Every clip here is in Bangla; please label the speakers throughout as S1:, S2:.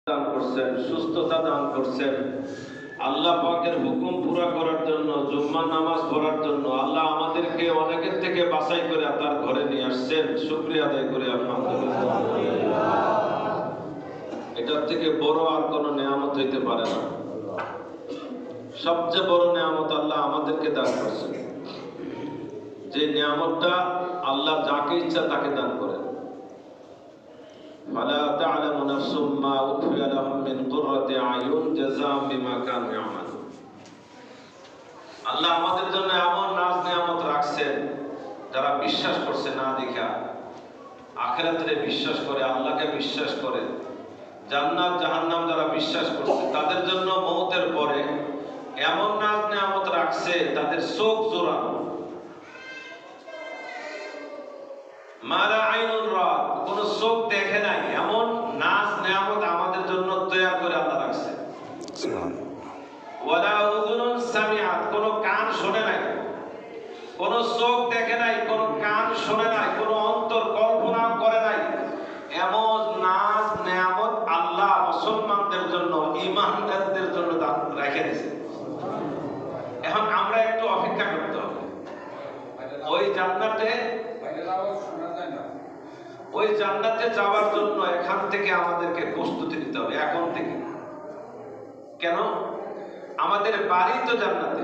S1: দান করছেন, সুস্থতা দান করছেন। আল্লাহ পাকের হুকুম পুরা করার জন্য, জুম্মা নামাজ পড়ার জন্য আল্লাহ আমাদেরকে অনেকের থেকে বাছাই করে তার ঘরে নিয়ে আসছেন। শুকরিয়া আদায় করে আলহামদুলিল্লাহ। এটার থেকে বড় আর কোনো নেয়ামত হইতে পারে না। সবচেয়ে বড় নেয়ামত আল্লাহ আমাদেরকে দান করছেন, যে নেয়ামতটা আল্লাহ যাকে ইচ্ছা তাকে দান করেন। فلا تعلم نفس ما أخفي لهم من قرة أعين جزاء بما كانوا يعملون। আল্লাহ আমাদের জন্য এমন নাজ নিয়ামত রাখছেন, যারা বিশ্বাস করছে না দেখা, আখিরাতে বিশ্বাস করে, আল্লাহকে বিশ্বাস করে, জান্নাত জাহান্নাম যারা বিশ্বাস করছে, তাদের জন্য মওতের পরে এমন নাজ নিয়ামত রাখছে, তাদের চোখ জোড়ানো। মারা আইনুর রাত, কোন চোখ দেখে নাই, এমন নাজ নিয়ামত আমাদের জন্য তৈরি করে আল্লাহ রাখছে। ওয়ালা উযুনুন সামিআত, কোন কান শুনে নাই, কোন চোখ দেখে নাই, কোন কান শুনে নাই, কোন অন্তর কল্পনা করে নাই, এমন নাজ নিয়ামত আল্লাহ মুসলমানদের জন্য, ঈমানদারদের জন্য রেখে দিয়েছে। এখন আমরা একটু অপেক্ষা করতে হবে। ওই জান্নাতে যাওয়ার জন্য এখান থেকে আমাদেরকে প্রস্তুতি নিতে হবে, এখন থেকে। কেন? আমাদের বাড়ি তো জান্নাতে।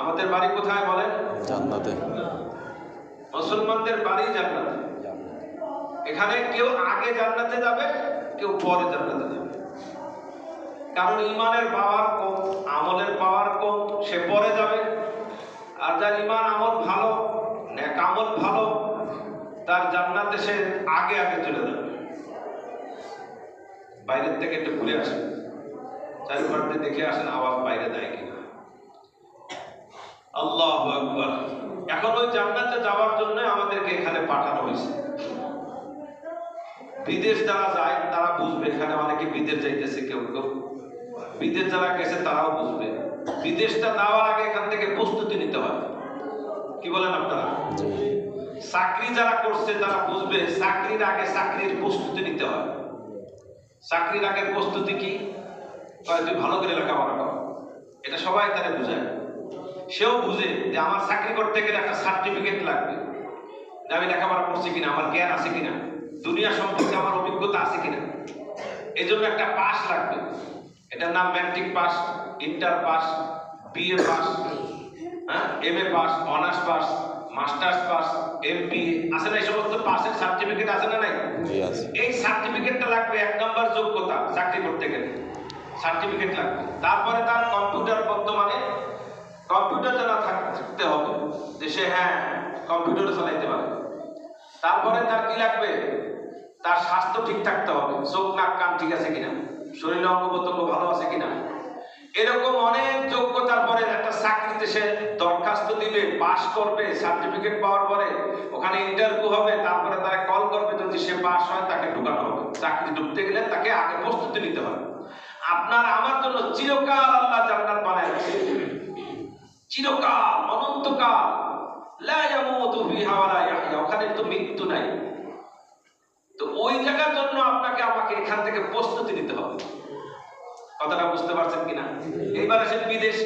S1: আমাদের বাড়ি কোথায় বলেন? জান্নাতে। মুসলমানদের বাড়ি জান্নাতে। এখানে কেউ আগে জান্নাতে যাবে, কেউ পরে জান্নাতে যাবে। কারণ ঈমানের পাওয়ার কম, আমলের পাওয়ার কম, সে পরে যাবে। আর যার ঈমান আমল ভালো, নেক আমল ভালো, তার জান্নাতে সে আগে আগে চলে যাবে। বাইরের থেকে একটু ঘুরে আসেন, চারিপাশে দেখে আসেন আওয়াজ বাইরে দেয় কিনা। আল্লাহু আকবার। এখন ওই জান্নাতে যাওয়ার জন্য আমাদেরকে এখানে পাঠানো হয়েছে। বিদেশ যারা যায় তারা বুঝবে, এখানে অনেকে বিদেশ যাইতেছে, কেউ কেউ বিদেশ যারা গেছে তারাও বুঝবে। বিদেশটা যাওয়ার আগে এখান থেকে প্রস্তুতি নিতে হয়। কি বলেন আপনারা? চাকরি যারা করছে তারা বুঝবে, চাকরির আগে চাকরির প্রস্তুতি নিতে হয়। চাকরির আগে প্রস্তুতি কি? তুই ভালো করে লেখাপড়া কর, এটা সবাই তারা বুঝায়। সেও বুঝে যে আমার চাকরি করতে গেলে একটা সার্টিফিকেট লাগবে, যে আমি লেখাপড়া করছি কিনা, আমার জ্ঞান আছে কিনা, দুনিয়া সম্পর্কে আমার অভিজ্ঞতা আছে কিনা। এই জন্য একটা পাস লাগবে। এটার নাম matric pass, inter pass, BA pass, MA pass, honours pass, masters pass, MPA আছে না? এই সমস্ত পাসের সার্টিফিকেট আছে না? নাই? এই সার্টিফিকেটটা লাগবে। এক নম্বর যোগ্যতা চাকরি করতে গেলে সার্টিফিকেট লাগবে। তারপরে তার কম্পিউটার, বর্তমানে কম্পিউটার জানা থাকতে হবে, যে সে কম্পিউটার চালাইতে পারে। তারপরে তার কি লাগবে? তার স্বাস্থ্য ঠিক থাকতে হবে, চোখ নাক কান ঠিক আছে কিনা, শরীরের অঙ্গ প্রত্যঙ্গ ভালো আছে কিনা। এরকম অনেক যোগ্যতার পরে একটা চাকরিতে সে দরখাস্ত দিবে, পাস করবে, সার্টিফিকেট পাওয়ার পরে ওখানে ইন্টারভিউ হবে, তারপরে তারা কল করবে, যদি সে পাস হয় তাকে ঢুকানো হবে। চাকরি ঢুকতে গেলে তাকে আগে প্রস্তুতি নিতে হবে। আপনার আমার জন্য চিরকাল আল্লাহ জান্নাত বানায় রেখেছে, চিরকাল, অনন্তকাল। লা ইয়ামুতু ফিহা ওয়া লা ইয়াহইয়া, ওখানে তো মৃত্যু নাই। তো ওই জায়গার জন্য আপনাকে আমাকে এখান থেকে প্রস্তুতি নিতে হবে। কথাটা বুঝতে পারছেন কিনা? এইবার আসেন বিদেশ।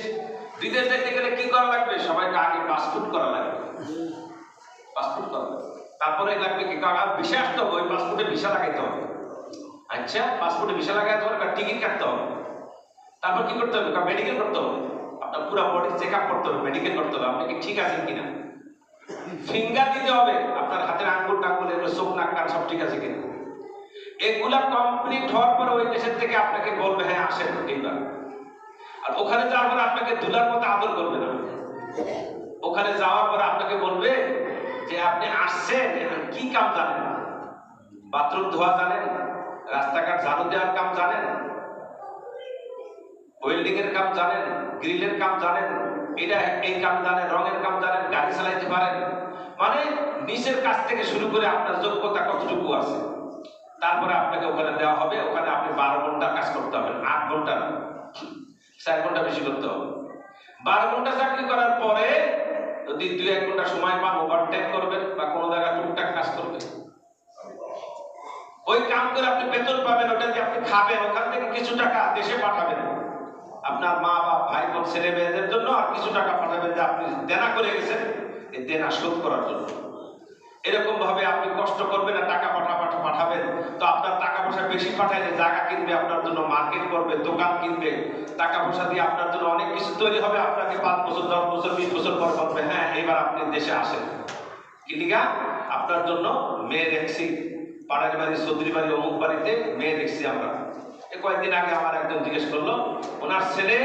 S1: বিদেশ যেতে গেলে কি করা লাগবে? সবাইকে আগে পাসপোর্ট করা লাগবে, পাসপোর্ট করা লাগবে। তারপরে লাগবে কি? ভিসা আসতে হবে, ওই পাসপোর্টে ভিসা লাগাইতে হবে। আচ্ছা, পাসপোর্টে ভিসা লাগাইতে হবে, টিকিট কাটতে হবে। তারপর কি করতে হবে? মেডিকেল করতে হবে। আপনার পুরো বডি চেক আপ করতে হবে, মেডিকেল করতে হবে, আপনি কি ঠিক আছেন কিনা। ফিঙ্গার দিতে হবে, আপনার হাতের আঙ্গুল টাঙ্গুল, এগুলো চোখ নাক কান সব ঠিক আছে কিনা। এগুলা কমপ্লিট হওয়ার পরে ওই দেশের থেকে আপনাকে বলবে হ্যাঁ আসেন এইবার। আর ওখানে যাওয়ার পরে আপনাকে দুলার মতো আদর করবে না। ওখানে যাওয়ার পরে আপনাকে বলবে যে আপনি আসছেন, কি কাম জানেন? বাথরুম ধোয়া জানেন? রাস্তাঘাট ঝাড়ু দেওয়ার কাম জানেন? ওয়েল্ডিং এর কাম জানেন? গ্রিলের কাম জানেন? এটা এই কাম জানেন? রঙের কাম জানেন? গাড়ি চালাইতে পারেন? মানে নিচের কাজ থেকে শুরু করে আপনার যোগ্যতা কতটুকু আছে, তারপরে আপনাকে ওখানে দেওয়া হবে। ওখানে আপনি 12 ঘন্টা কাজ করতে হবে, 8 ঘন্টা না, 4 ঘন্টা বেশি করতে হবে। 12 ঘন্টা চাকরি করার পরে যদি 2-1 ঘন্টা সময় পান, ওভারটাইম করবেন বা কোনো জায়গায় টুকটাক কাজ করবেন। ওই কাম করে আপনি বেতন পাবেন, ওটা খাবেন, ওখান থেকে কিছু টাকা দেশে পাঠাবেন আপনার মা বা ভাই বোন ছেলে মেয়েদের জন্য, আর কিছু টাকা পাঠাবেন যে আপনি দেনা করে গেছেন, এই দেনা শোধ করার জন্য। এরকম ভাবে আপনি কষ্ট করবেন আর টাকা পাঠাবেন, তো আপনার টাকা পয়সা বেশি পাঠাইলে জায়গা কিনবে, আপনার জন্য মার্কেট করবে, দোকান কিনবে, টাকা পয়সা দিয়ে আপনার জন্য অনেক কিছু তৈরি হবে। আপনাকে 5 বছর 10 বছর 20 বছর পর বলবে হ্যাঁ এবার আপনি দেশে আসেন। কিলিগা আপনার জন্য মেয়ে দেখছি, পাড়ার বাড়ি, চৌধুরী বাড়ি, অমুক বাড়িতে মেয়ে দেখছি আমরা। কয়েকদিন আগে আমার একজন জিজ্ঞেস করলো, ওনার ছেলে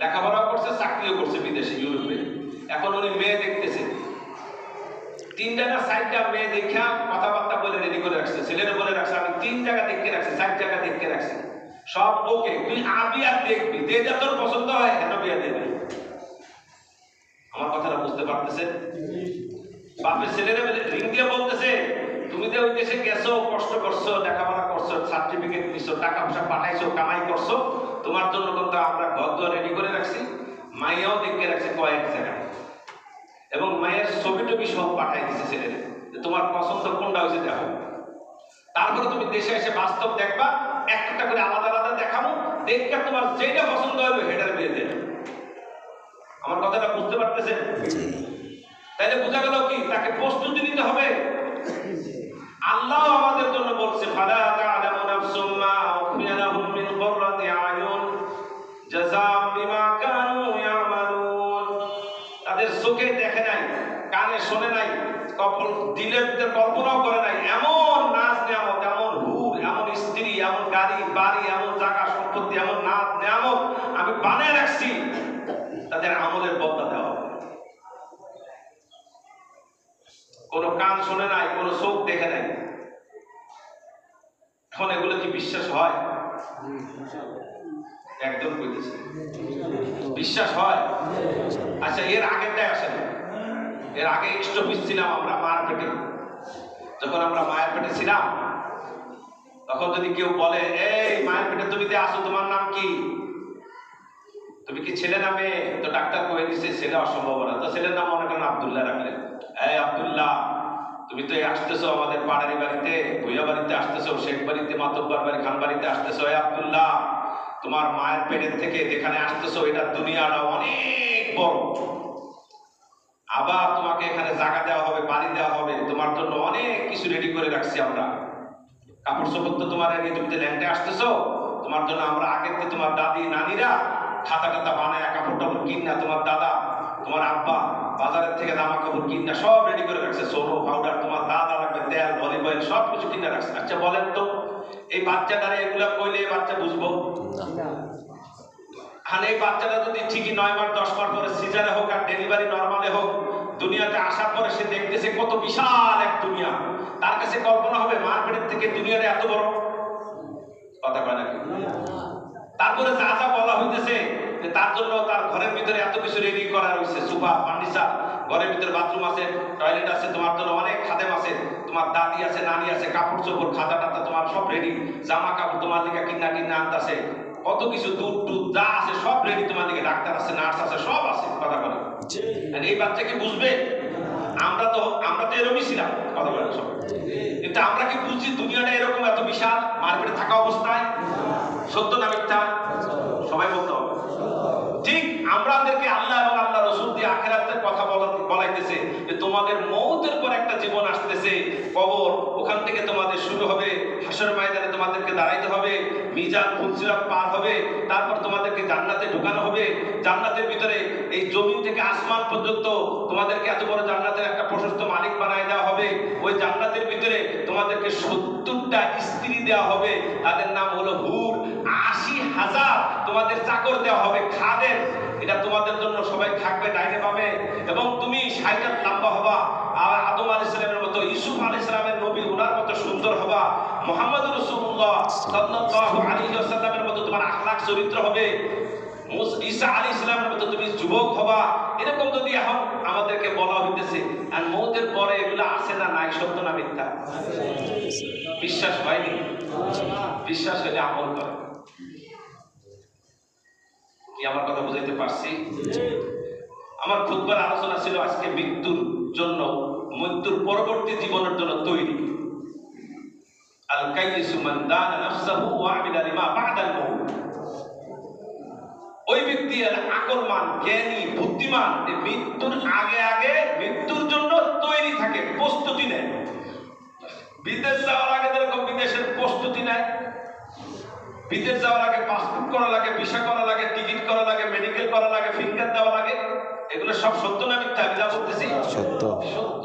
S1: লেখাপড়া করছে, চাকরিও করছে বিদেশে, ইউরোপে, এখন উনি মেয়ে দেখতেছে। 3 জায়গা 4 টা মেয়ে দেখা কথাবার্তা বলে রেডি করে রাখছে, ছেলেরা বলে রাখছে আমি 3 জায়গা দেখতে রাখছি, 4 জায়গা দেখতে রাখছি, সব ওকে, তুই আবি আর দেখবি, যেটা তোর পছন্দ হয় হেন বিয়া দেবে। আমার কথাটা বুঝতে পারতেছেন? বাপের ছেলেরা রিং দিয়ে বলতেছে তুমি যে ওই দেশে গেছো, কষ্ট করছো, লেখাপড়া করছো, সার্টিফিকেট নিছো, টাকা পয়সা পাঠাইছো, কামাই করছো, তোমার জন্য কিন্তু আমরা ঘর দুয়ার রেডি করে রাখছি, মাইয়াও দেখতে রাখছি কয়েক জায়গায়, এবং মায়ের ছবি টবি সব পাঠাই দিচ্ছে ছেলেরা, তোমার পছন্দ কোনটা হয়েছে দেখো। তারপরে তুমি দেশে এসে বাস্তব দেখবা, একটা করে আলাদা আলাদা দেখাবো, দেখবে তোমার যেটা পছন্দ হবে সেটার বিয়ে দেবে। আমার কথাটা বুঝতে পারতেছেন? তাইলে বোঝা গেল কি, তাকে প্রস্তুতি নিতে হবে। আল্লাহ আমাদের জন্য বলছে ফালা তা'লামু নাফসুম মা উখফিয়া লাহুম মিন কুররাতি আয়ুন জাযাআম বিমা কানু ইয়ামালুন। তাদের চোখে দেখে নাই, কানে শোনে নাই, দিলের ভিতরে কল্পনাও করে নাই, এমন নাজ নেয়ামত, এমন হুর, এমন স্ত্রী, এমন গাড়ি বাড়ি, এমন জায়গা সম্পত্তি, এমন নাজ নেয়ামত আমি বানিয়ে রাখছি, তাদের আমলের বদলা দেওয়া। কোন কান শোনে নাই, কোন চোখ দেখে নাই, এখন এগুলো কি বিশ্বাস হয়? একদম কইতেছে বিশ্বাস হয়? আচ্ছা এর আগেরটাই আসেন, এর আগে স্টপিস ছিলাম আমরা মায়ের পেটে। যখন আমরা মায়ের পেটে ছিলাম, তখন যদি কেউ বলে এই মায়ের পেটে তুমি যে আসো, তোমার নাম কি, তুমি কি ছেলে না মেয়ে, তো ডাক্তার কয়ে দিচ্ছে ছেলে, অসম্ভব না, তো ছেলের নাম মনে করেন আব্দুল্লাহ রাখলেন। এই আব্দুল্লাহ, তুমি তো আসতেছো আমাদের পাড়ারি বাড়িতে, ভুইয়া বাড়িতে আসতেছো, শেখ বাড়িতে, মাতব্বর বাড়ি, খান বাড়িতে আসতেছো, এই আব্দুল্লাহ তোমার মায়ের পেটের থেকে যেখানে আসতেছো এটা দুনিয়াটা অনেক বড়, আবার তোমাকে এখানে জায়গা দেওয়া হবে, বাড়ি দেওয়া হবে, তোমার জন্য অনেক কিছু রেডি করে রাখছি আমরা, কাপড় চোপড় তো তোমার আগে, তুমি তো ল্যান্ডে আসতেছো, তোমার জন্য আমরা আগের থেকে তোমার দাদি নানিরা খাতা টাতা বানায় কাপড় টাপড় কিনা, তোমার দাদা তোমার আব্বা বাজারের থেকে জামা কাপড় কিনা সব রেডি করে রাখছে, সোনো পাউডার, তোমার দাদা লাগবে তেল, অলিভ অয়েল, সব কিছু কিনে রাখছে। আচ্ছা বলেন তো এই বাচ্চাটারে এগুলা কইলে বাচ্চা বুঝবো? আর এই বাচ্চাটা যদি ঠিকই 9 মাস 10 মাস পরে সিজারে হোক আর ডেলিভারি নরমালে হোক, দুনিয়াতে আসার পরে সে দেখতেছে কত বিশাল এক দুনিয়া, তার কাছে কল্পনা হবে মার পেটের থেকে দুনিয়াটা এত বড়? কথা কয় নাকি? তারপরে যা যা বলা হইতেছে যে তার জন্য তার ঘরের ভিতরে এত কিছু রেডি করা রয়েছে, সোফা, ফার্নিচার, ঘরের ভিতরে বাথরুম আছে, টয়লেট আছে, তোমার জন্য অনেক খাদেম আছে, তোমার দাদি আছে, নানি আছে, কাপড় চোপড়, খাতা টাতা তোমার সব রেডি, জামা কাপড় তোমার দিকে কিনা আনতেছে, কত কিছু দুধ টুধ যা আছে সব রেডি, তোমার দিকে ডাক্তার আছে, নার্স আছে, সব আছে। কথা বলে এই বাচ্চা কি বুঝবে? আমরা তো এরকমই ছিলাম, কথা বলে সব, কিন্তু আমরা কি বুঝছি দুনিয়াটা এরকম এত বিশাল মার্কেটে থাকা অবস্থায়? সত্য না মিথ্যা? সবাই বলতে হবে। ঠিক আমাদেরকে আল্লাহ এবং আল্লাহ রাসূল দিয়ে আখিরাতের কথা বলাইতেছে যে তোমাদের মওতের পর একটা জীবন আসতেছে, কবর, ওখান থেকে তোমাদের শুরু হবে, হাসর ময়দানে তোমাদেরকে দাঁড়াইতে হবে, মিজান ফুলসিরাত পার হবে, তারপর তোমাদেরকে জান্নাতে ঢোকানো হবে, জান্নাতের ভিতরে এই জমিন থেকে আসমান পর্যন্ত তোমাদেরকে এত বড় জান্নাতের একটা প্রশস্ত মালিক বানায় দেওয়া হবে, ওই জান্নাতের ভিতরে তোমাদেরকে 70টা স্ত্রী দেওয়া হবে, তাদের নাম হলো হুর, 80,000 তোমাদের চাকর দেওয়া হবে, খাদেম, এটা তোমাদের জন্য সবাই থাকবে ডাইনে বামে, এবং তুমি 60 হাত লম্বা হবা, আর আদম আলাইহিস সালামের মতো, ইউসুফ আলাইহিস সালামের নবী ওনার মতো সুন্দর হবা, মুহাম্মদুর রাসূলুল্লাহ সাল্লাল্লাহু আলাইহি ওয়াসাল্লামের মতো তোমার আখলাক চরিত্র হবে, ঈসা আলাইহিস সালামের মতো তুমি যুবক হবা। এরকম যদি এখন আমাদেরকে বলা হইতেছে, আর মওতের পরে এগুলো আছে না নাই, সত্য না মিথ্যা? বিশ্বাস হয়নি? বিশ্বাস হলে আমল করে। কি আমার কথা বুঝাইতে পারছি? আমার খুতবার আলোচনা ছিল আজকে মৃত্যুর জন্য, মৃত্যুর পরবর্তী জীবনের জন্য তৈরি। আল কাইয়িসু মান দানা নাফসাহু ওয়া আমিলা লিমা বা'দাল মাউত। ওই ব্যক্তি আকলমান, জ্ঞানী, বুদ্ধিমান, যে মৃত্যুর আগে আগে মৃত্যুর জন্য তৈরি থাকে, প্রস্তুতি নেয়। বিদেশ যাওয়ার আগে যেরকম বিদেশের প্রস্তুতি নেয়, বিদেশ যাওয়ার আগে পাসপোর্ট করা লাগে, ভিসা করা লাগে, টিকিট করা লাগে, মেডিকেল করা লাগে, ফিঙ্গার দেওয়া লাগে, এগুলো সব সত্য না মিথ্যা? আমি যা বলতেছি সত্য। সত্য।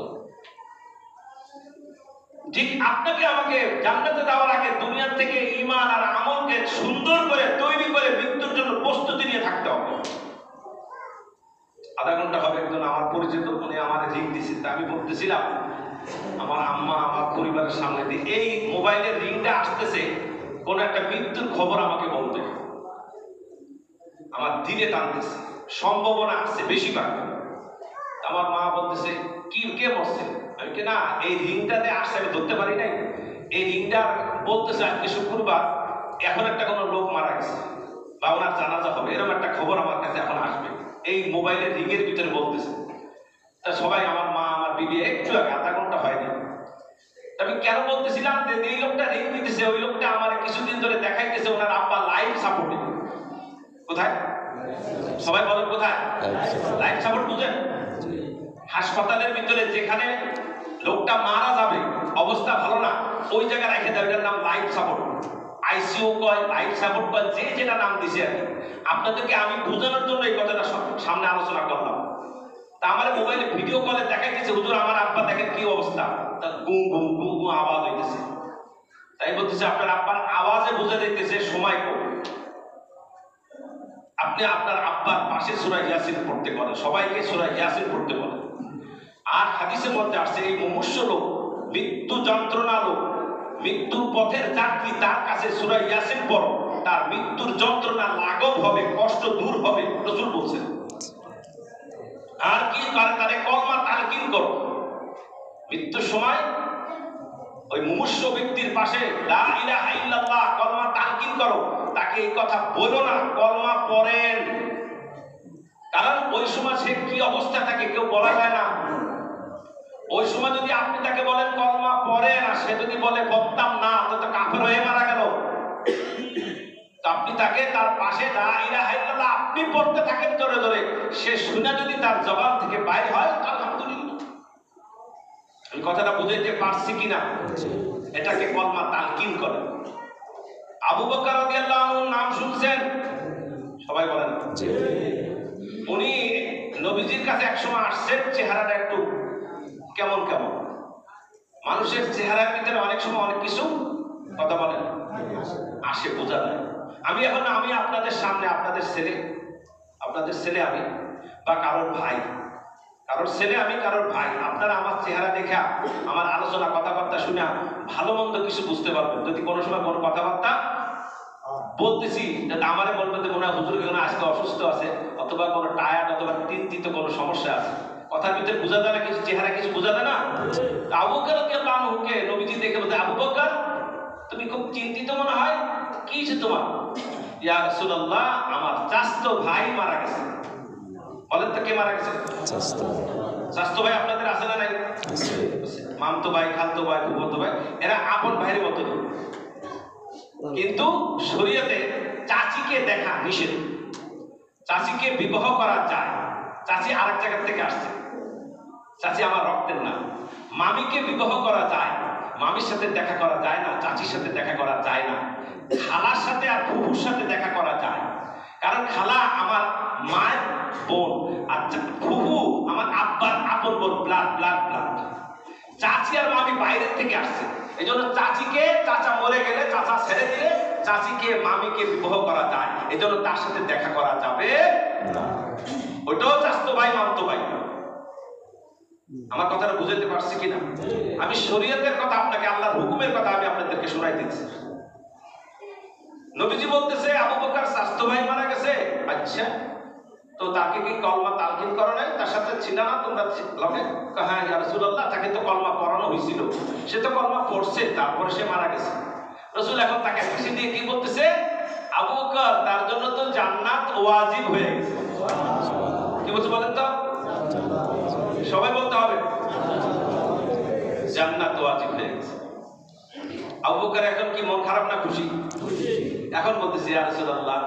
S1: ঠিক আপনাকে আমাকে জান্নাতে যাওয়ার আগে দুনিয়া থেকে ঈমান আর আমলকে সুন্দর করে তৈরি করে মৃত্যুর জন্য প্রস্তুতি নিয়ে থাকতে হবে। আধা ঘন্টা হবে একজন আমার পরিচিত উনি আমার রিং দিছে, তা আমি বলতেছিলাম আমার আম্মা আমার পরিবারের সামনে দিয়ে এই মোবাইলের রিংটা আসতেছে, কোন একটা মৃত্যুর খবর আমাকে বলতে, আমার দিলে টানতেছে, সম্ভাবনা আসছে বেশিরভাগ। আমার মা বলতেছে কি কে বসছে, আমি কি না এই রিংটাতে আসছে, আমি ধরতে পারি নাই। এই রিংটা বলতেছে আজকে শুক্রবার, এখন একটা কোনো লোক মারা গেছে বা ওনার জানাজা হবে, এরকম একটা খবর আমার কাছে এখন আসবে, এই মোবাইলের রিংয়ের ভিতরে বলতেছে। তা সবাই আমার মা আমার বিবি একটু আগে আধা ঘন্টা হয়নি। আমি কেন বলতেছিলাম যে এই লোকটা রিং দিতেছে, ওই লোকটা আমার কিছুদিন ধরে দেখাইতেছে ওনার আব্বা লাইফ সাপোর্টে। কোথায় সবাই বলেন কোথায়? লাইফ সাপোর্ট বুঝেন? হাসপাতালের ভিতরে যেখানে লোকটা মারা যাবে, অবস্থা ভালো না, ওই জায়গায় রেখে দেয়, এটার নাম লাইফ সাপোর্ট। আইসিইউ কয়, লাইফ সাপোর্ট কয়, যে যেটা নাম দিছে আর কি। আপনাদেরকে আমি বোঝানোর জন্য এই কথাটা সামনে আলোচনা করলাম। তা আমার মোবাইলে ভিডিও কলে দেখাইতেছে হুজুর আমার আব্বা দেখেন কি অবস্থা, তা গুম গুম গুম গুম আওয়াজ হইতেছে। তাই বলতেছে আপনার আব্বার আওয়াজে বোঝা যাইতেছে সময় কম। আপনি আপনার আব্বার পাশে সূরা ইয়াসিন পড়তে বলেন, সবাইকে সূরা ইয়াসিন পড়তে বলেন। আর হাদিসের মধ্যে আসছে এই মুমূর্ষু লোক, মৃত্যু যন্ত্রণা লোক, মৃত্যুর পথের যাত্রী, তার কাছে সূরা ইয়াসিন পড়ো, তার মৃত্যুর যন্ত্রণা লাঘব হবে, কষ্ট দূর হবে, রাসূল বলছেন। আর কি করে তারে কলমা তালকিন করো। মৃত্যুর সময় ওই মুমূর্ষু ব্যক্তির পাশে লা ইলাহা ইল্লাল্লাহ কলমা তালকিন করো, তাকে এই কথা বলো না, কলমা পড়েন। কারণ ওই সময় সে কি অবস্থা থাকে কেউ বলা যায় না। ওই সময় যদি আপনি তাকে বলেন কলমা পড়েন, আর সে যদি বলে পড়তাম না, তো কাফের হয়ে মারা গেল। তো আপনি তাকে তার পাশে লা ইলাহা ইল্লাল্লাহ আপনি পড়তে থাকেন জোরে জোরে, সে শুনে যদি তার জবান থেকে বাইরে হয় আলহামদুলিল্লাহ। এই কথাটা বুঝাইতে পারছি কিনা? এটাকে কলমা তালকিন করে। আবু বকর রাদিয়াল্লাহু আনহুর নাম শুনছেন? সবাই বলেন। উনি নবীজির কাছে একসময় আসছেন, চেহারাটা একটু কেমন কেমন, মানুষের চেহারার ভিতরে অনেক সময় অনেক কিছু কথা বলেন আসে, বোঝা যায়। আমি আপনাদের সামনে আপনাদের ছেলে আমি, বা কারোর ভাই, কারোর ছেলে আমি, কারোর ভাই, আপনারা আমার চেহারা দেখা আমার আলোচনা কথাবার্তা শুনে ভালো মন্দ কিছু বুঝতে পারবেন। যদি কোনো সময় কোনো কথাবার্তা বলতেছি আমারে বলবেন যে মনে হয় হুজুর কোনো আজকে অসুস্থ আছে, অথবা কোনো টায়ার্ড, অথবা চিন্তিত কোনো সমস্যা আছে। কথার ভিতরে বোঝা যায় না কিছু, চেহারা কিছু বোঝা যায় না। আবু বকর রাদিয়াল্লাহু আনহুকে নবীজি দেখে বলতে, আবু বকর তুমি খুব চিন্তিত মনে হয়, কি হয়েছে তোমার? ইয়া রাসূলুল্লাহ আমার চাচতো ভাই মারা গেছে। বলেন তো কে মারা গেছে? চাচতো ভাই আপনাদের আছে না নাই? মামতো ভাই, খালতো ভাই, ফুফাতো ভাই, এরা আপন ভাইয়ের মতো। কিন্তু শরীয়তে চাচিকে দেখা নিষেধ। চাচিকে বিবাহ করা যায়, চাচি আরেক জায়গা থেকে আসছে, চাচি আমার রক্তের না। মামিকে বিবাহ করা যায়, মামির সাথে দেখা করা যায় না, চাচির সাথে দেখা করা যায় না। খালার সাথে আর ফুফুর সাথে দেখা করা যায়, কারণ খালা আমার মায়ের বোন, আর ফুফু আমার আব্বার আপন বোন, ব্লাড ব্লাড ব্লাড। চাচি আর মামি বাইরের থেকে আসছে, এই জন্য চাচিকে, চাচা মরে গেলে, চাচা ছেড়ে দিলে চাচিকে মামিকে বিবাহ করা যায়, এই জন্য তার সাথে দেখা করা যাবে না। ওইটাও চাচতো ভাই, মামতো ভাই। আমার কথাটা বুঝাতে পারছি কিনা? আমি শরীয়তের কথা আপনাকে, আল্লাহর হুকুমের কথা আমি আপনাদেরকে শোনাই দিচ্ছি। নবীজি বলতেছে আবু বকর চাচতো ভাই মারা গেছে, আচ্ছা তো তাকে কি কলমা তালকিন করো নাই? তার সাথে ছিল না তোমরা লগে? হ্যাঁ ইয়া রাসূলুল্লাহ, তাকে তো কলমা পড়ানো হয়েছিল, সে তো কলমা পড়ছে, তারপরে সে মারা গেছে। রাসূল এখন তাকে খুশি দিয়ে কি বলতেছে, আবু বকর তার জন্য তো জান্নাত ওয়াজিব হয়ে গেছে। কি বলছে বলেন তো? সবাই বলতে হবে, জান্নাত ওয়াজিব হয়ে গেছে। আবু বকর এখন কি মন খারাপ না খুশি? এখন বলতেছি ইয়া রাসূলুল্লাহ,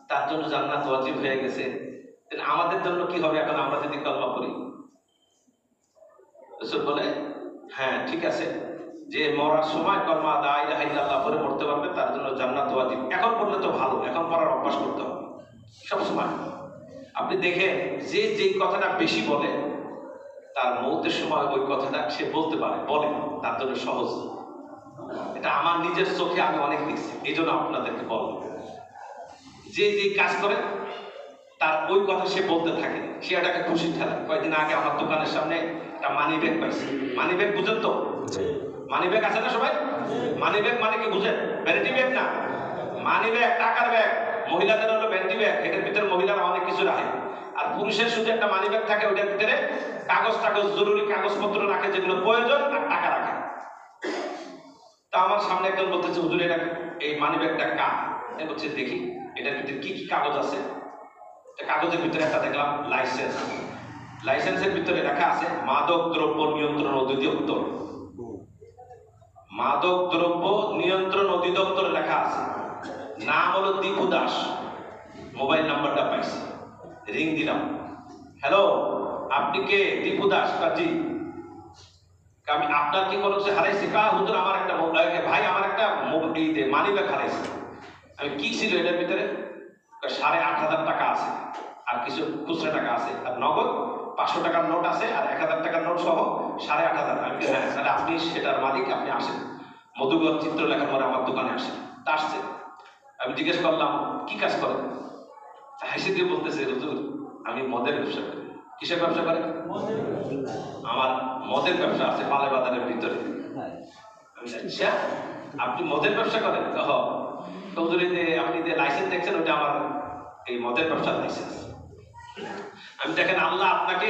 S1: তার জন্য জান্নাত ওয়াজিব হয়ে গেছে, আমাদের জন্য কি হবে এখন আমরা যদি কলমা পড়ি? রাসূল বলে হ্যাঁ ঠিক আছে, যে মরার সময় কলমা লা ইলাহা ইল্লাল্লাহ পড়ে মরতে পারবে তার জন্য জান্নাত ওয়াজিব। এখন পড়লে তো ভালো, এখন পড়ার অভ্যাস করতে হবে সব সময়। আপনি দেখেন যে যেই কথাটা বেশি বলে তার মৌতের সময় ওই কথাটা সে বলতে পারে, বলে তার জন্য সহজ। এটা আমার নিজের চোখে আমি অনেক দেখছি, এই জন্য আপনাদেরকে বলবো, যে যে কাজ করে তার ওই কথা সে বলতে থাকে, সে এটাকে খুশি ঠেলে। কয়েকদিন আগে আমার দোকানের সামনে একটা মানি ব্যাগ পাইছে। মানি ব্যাগ বুঝেন তো? মানি ব্যাগ আছে না সবাই? মানি ব্যাগ মানে কি বুঝেন? ভ্যানিটি ব্যাগ না, মানি ব্যাগ টাকার ব্যাগ। মহিলাদের হলো ভ্যানিটি ব্যাগ, এটার ভিতরে মহিলারা অনেক কিছু রাখে। আর পুরুষের শুধু একটা মানি ব্যাগ থাকে, ওইটার ভিতরে কাগজ টাগজ জরুরি কাগজপত্র রাখে যেগুলো প্রয়োজন, আর টাকা রাখে। তা আমার সামনে একজন বলতেছে হুজুর এটা এই মানি ব্যাগটা কার? বলছে দেখি এটার ভিতরে কি কি কাগজ আছে। কাগজের ভিতরে একটা দেখলাম লাইসেন্স। লাইসেন্সের ভিতরে লেখা আছে মাদক দ্রব্য নিয়ন্ত্রণ অধিদপ্তর। মাদক দ্রব্য নিয়ন্ত্রণ অধিদপ্তরে লেখা আছে। নাম হলো দীপু দাস। মোবাইল নাম্বারটা পাইছি, রিং দিলাম। হ্যালো, আপনি কে? দীপু দাস। জি। আমি আপনার কি কোনো কিছু হারাইছি? কা হুজুর আমার একটা ভাই আমার একটা মানি ব্যাগ হারাইছে। আমি কি ছিল এটার ভিতরে? 8,500 টাকা আছে, আর কিছু খুচরা টাকা আছে, আর নগদ 500 টাকার নোট আছে, আর 1,000 টাকার নোট সহ 8,500। আমি হ্যাঁ, তাহলে আপনি সেটার মালিক, আপনি আসেন মধুগর চিত্রলেখার পরে আমার দোকানে আসেন। তা আসছে। আমি জিজ্ঞেস করলাম কি কাজ করেন? হাসি দিয়ে বলতেছে হুজুর আমি মদের ব্যবসা করি। কিসের ব্যবসা করেন? আমার মদের ব্যবসা আছে পালে বাজারের ভিতরে। আচ্ছা, আপনি মদের ব্যবসা করেন? হুজুর এই যে আপনি যে লাইসেন্স দেখছেন ওটা আমার এই মদের ব্যবসার লাইসেন্স। আমি দেখেন আল্লাহ আপনাকে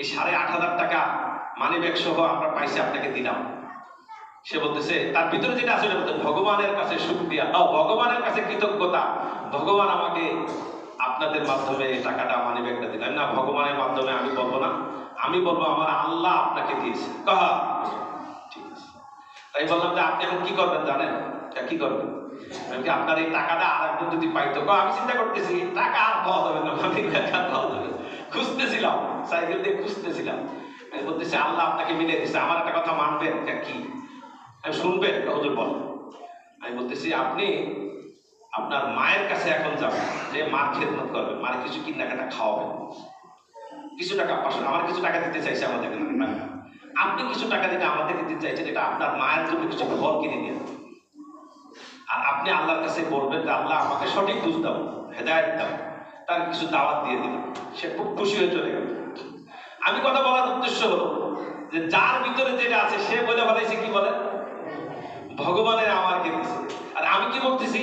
S1: এই 8,500 টাকা মানি ব্যাগ সহ আমরা পাইছি, আপনাকে দিলাম। সে বলতেছে তার ভিতরে যেটা আছে ভগবানের কাছে শুকরিয়া, ভগবানের কাছে কৃতজ্ঞতা, ভগবান আমাকে আপনাদের মাধ্যমে টাকাটা মানি ব্যাগটা দিলেন। না, ভগবানের মাধ্যমে আমি বলবো না, আমি বলবো আমার আল্লাহ আপনাকে দিয়েছে। ঠিক আছে। তাই বললাম যে আপনি এখন কি করবেন জানেন? কি করবেন? আপনার এই টাকাটা আর একজন যদি পাইতো। আমি চিন্তা করতেছি টাকা আর পাওয়া যাবে না, মানি ব্যাগ আর পাওয়া যাবে। খুঁজতেছিলাম, সাইকেল দিয়ে খুঁজতেছিলাম। বলতেছি আল্লাহ আপনাকে মিলে দিচ্ছে। আমার একটা কথা মানবেন? কি শুনবেন? হুজুর বল। আমি বলতেছি আপনি আপনার মায়ের কাছে এখন যাবেন, যে মার খেদমত করবেন, মার কিছু কিনাকাটা খাওয়াবেন, কিছু টাকা আমার কিছু টাকা দিতে চাইছে আমাদের। আপনি কিছু টাকা দিতে আমাদেরকে দিতে চাইছেন, এটা আপনার মায়ের জন্য কিছু ঘর কিনে দিন। আর আপনি আল্লাহর কাছে বলবেন যে আল্লাহ আমাকে সঠিক বুঝ দাও, হেদায়েত দাও। তার কিছু দাওয়াত দিয়ে দিল, সে খুব খুশি হয়ে চলে গেল। আমি কথা বলার উদ্দেশ্য হলো যে যার ভিতরে যেটা আছে সে বলে ফেলাইছে কি বলে ভগবানের আমাকে দিছে, আর আমি কি বলতেছি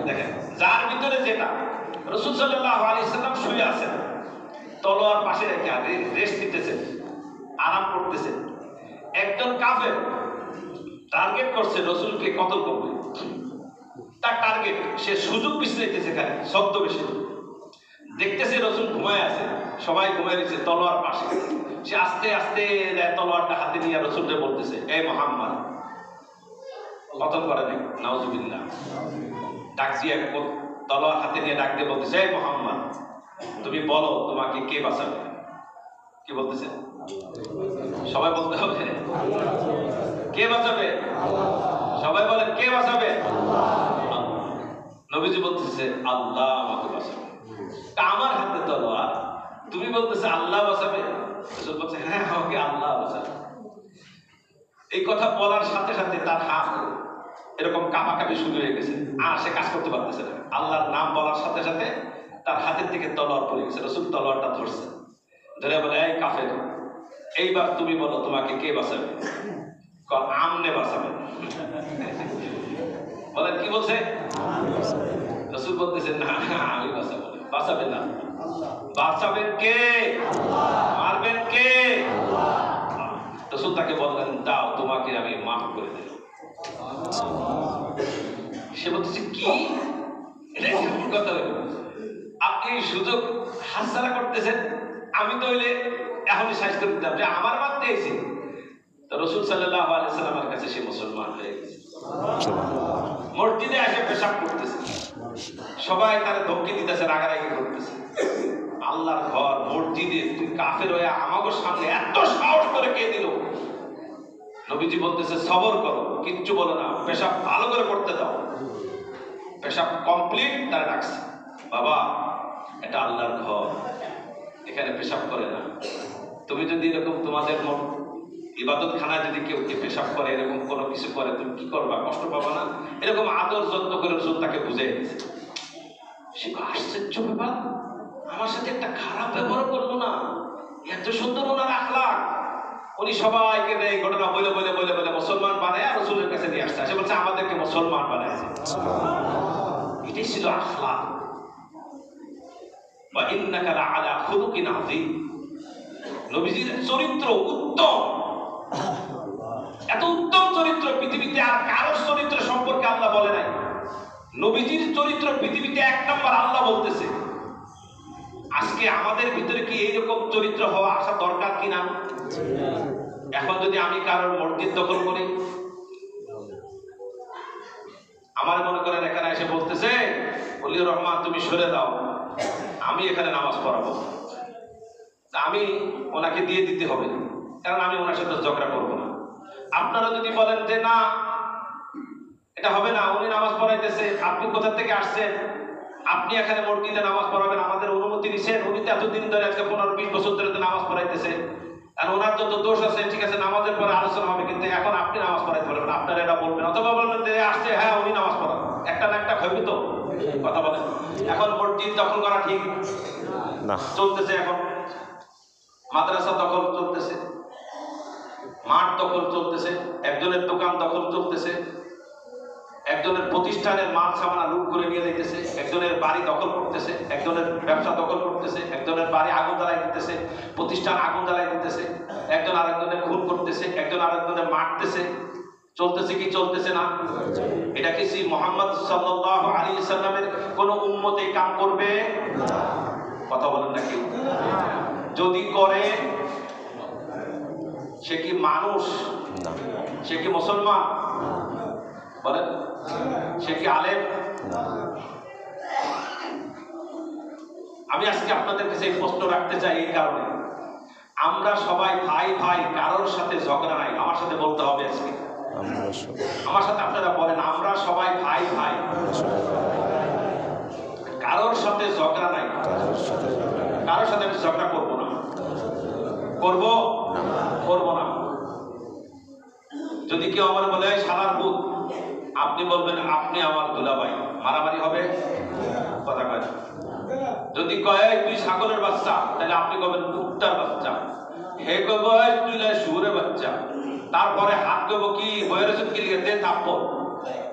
S1: দেখেন যার ভিতরে যেটা। রাসূল সাল্লাল্লাহু আলাইহি সাল্লাম শুয়ে আছেন, তলোয়ার পাশে রেখে রেস্ট নিতেছেন, আরাম করতেছেন। একজন কাফের টার্গেট করছে রাসূলকে কতল করবে। তার টার্গেট, সে সুযোগ পিছাইতেছে, খালি শব্দ বেশি দেখতেছে রাসূল ঘুমায় আছে, সবাই ঘুমায় রয়েছে তলোয়ার পাশে। সে আস্তে আস্তে তলোয়ারটা হাতে নিয়ে রাসূলকে বলতেছে এই মুহাম্মদ, কতল করে নাই, নাউজুবিল্লাহ। ডাক দিয়ে তলোয়ার হাতে নিয়ে ডাক দিয়ে বলতেছে এই মুহাম্মদ, তুমি বলো তোমাকে কে বাঁচাবে? কি বলতেছে? সবাই বলতে হবে কে বাঁচাবে? সবাই বলেন কে বাঁচাবে? নবীজি বলতেছে আল্লাহ আমাকে বাঁচাবে। আমার হাতে তলোয়ার, তুমি বলতেছে আল্লাহ বাঁচাবে? বলছে হ্যাঁ আমাকে আল্লাহ বাঁচাবে। এই কথা বলার সাথে সাথে তার হাত এরকম কাঁপাকাঁপি শুরু হয়ে গেছে, আর সে কাজ করতে পারতেছে না। আল্লাহর নাম বলার সাথে সাথে তার হাতের থেকে তলোয়ার পড়ে গেছে। রাসূল তলোয়ারটা ধরছে, ধরে বলে এই কাফের, এইবার তুমি বলো তোমাকে কে বাঁচাবে? আমনে বাঁচাবে। বলেন কি বলছে? রাসূল বলতেছে না আমি বাঁচাবো। বাঁচাবে না, বাঁচাবেন কে? মারবেন কে? রাসূল তাকে বললেন দাও তোমাকে আমি মাফ করে দিলাম। সে বলতেছে কি? এটা কেমন কথা হলো? আপনি সুযোগ হাতছাড়া করতেছেন। আমি তো হইলে এখনই সাইজ করে দিতাম যে আমার বাদ দিয়েছি, তো রাসূল সাল্লাল্লাহু আলাইহি সাল্লামের কাছে সে মুসলমান হয়ে গেছে। মসজিদে এসে পেশাব করতেছে, সবাই তার ধমকি দিতেছে, রাগারাগি করতেছে। আল্লাহর ঘর মসজিদে তুই কাফের হয়ে আমাদের সামনে এত সাহস করে কে দিল? নবীজি বলতেছে সবর করো, কিচ্ছু বলো না, পেশাব ভালো করে করতে দাও। পেশাব কমপ্লিট, তারা ডাকছে, বাবা এটা আল্লাহর ঘর, এখানে পেশাব করে না। তুমি যদি এরকম তোমাদের ইবাদত খানায় যদি কেউ পেশাব করে, এরকম কোনো কিছু করে, তুমি কি করবা? কষ্ট পাবা না? এরকম আদর যত্ন করে রাসূল তাকে বুঝিয়ে দিয়েছে। সে আশ্চর্য ব্যাপার, আমার সাথে একটা খারাপ ব্যবহার করলো না, এত সুন্দর ওনার আখলাক। উনি সবাইকে এই ঘটনা বলে বলে বলে বলে মুসলমান বানায় রাসূলের কাছে নিয়ে আসছে। সে বলছে আমাদেরকে মুসলমান বানাইছে। এটাই ছিল আখলাক। ওয়া ইন্নাকা লাআলা খুলুকিন আযীম। নবীজির চরিত্র উত্তম, এত উত্তম চরিত্র পৃথিবীতে আর কারোর চরিত্র সম্পর্কে আল্লাহ বলে নাই। নবীজির চরিত্র পৃথিবীতে এক নম্বর আল্লাহ বলতেছে। আজকে আমাদের ভিতরে কি এইরকম চরিত্র হওয়া আসা দরকার কিনা? এখন যদি আমি কারোর মসজিদ দখল করি, আমার মনে করেন এখানে এসে বলতেছে ওলিউর রহমান তুমি সরে দাও, আমি এখানে নামাজ পড়াবো, আমি ওনাকে দিয়ে দিতে হবে, কারণ আমি ওনার সাথে ঝগড়া করবো না। আপনারা যদি বলেন যে না এটা হবে না, উনি নামাজ পড়াইতেছে, আপনি কোথা থেকে আসছেন, আপনি এখানে মসজিদে নামাজ পড়াবেন, আমাদের অনুমতি দিচ্ছেন, উনি তো এতদিন ধরে আজকে 15-20 বছর ধরে নামাজ পড়াইতেছে, আর ওনার যত দোষ আছে ঠিক আছে নামাজের পরে আলোচনা হবে, কিন্তু এখন আপনি নামাজ পড়াইতে পারবেন, আপনারা এটা বলবেন, অথবা বলবেন যে আসছে হ্যাঁ উনি নামাজ পড়ান, একটা না একটা হইবে তো, কথা বলেন। এখন মসজিদ দখল করা ঠিক না, চলতেছে, এখন মাদ্রাসা দখল চলতেছে, মাঠ দখল চলতেছে, একজনের দোকান দখল চলতেছে, একজনের প্রতিষ্ঠানের মাল সামানা লুট করে নিয়ে যাইতেছে, একজনের বাড়ি দখল করতেছে, একজনের ব্যবসা দখল করতেছে, একজনের বাড়ি আগুন জ্বালাই দিতেছে, প্রতিষ্ঠান আগুন জ্বালাই দিতেছে, একজন আরেকজনের খুন করতেছে, একজন আরেকজনের মারতেছে। চলতেছে কি চলতেছে না? এটা কি মুহাম্মদ সাল্লাল্লাহু আলাইহি সাল্লামের কোন উম্মত এই কাম করবে? কথা বলেন নাকি? যদি করে সে কি মানুষ? সে কি মুসলমান? বলেন, সে কি আলেম? আমি আজকে আপনাদের কাছে এই প্রশ্ন রাখতে চাই এই কারণে, আমরা সবাই ভাই ভাই, কারোর সাথে ঝগড়া নাই। আমার সাথে বলতে হবে আজকে, আমার সাথে আপনারা বলেন, আমরা সবাই ভাই ভাই, কারোর সাথে ঝগড়া নাই, কারোর সাথে আমি ঝগড়া করবো না, করবো করবো না। যদি কেউ আমার বলে শালার পুত, আপনি বলবেন আপনি আমার দুলাভাই, মারামারি হবে? কথা কয়। যদি কয় তুই ছাগলের বাচ্চা, তাহলে আপনি কবেন কুত্তার বাচ্চা, হে কয় তুই শুয়োরের বাচ্চা, তারপরে হাত কব কি বয়ের ওষুধ কি লিখে দে থাপ্পড়,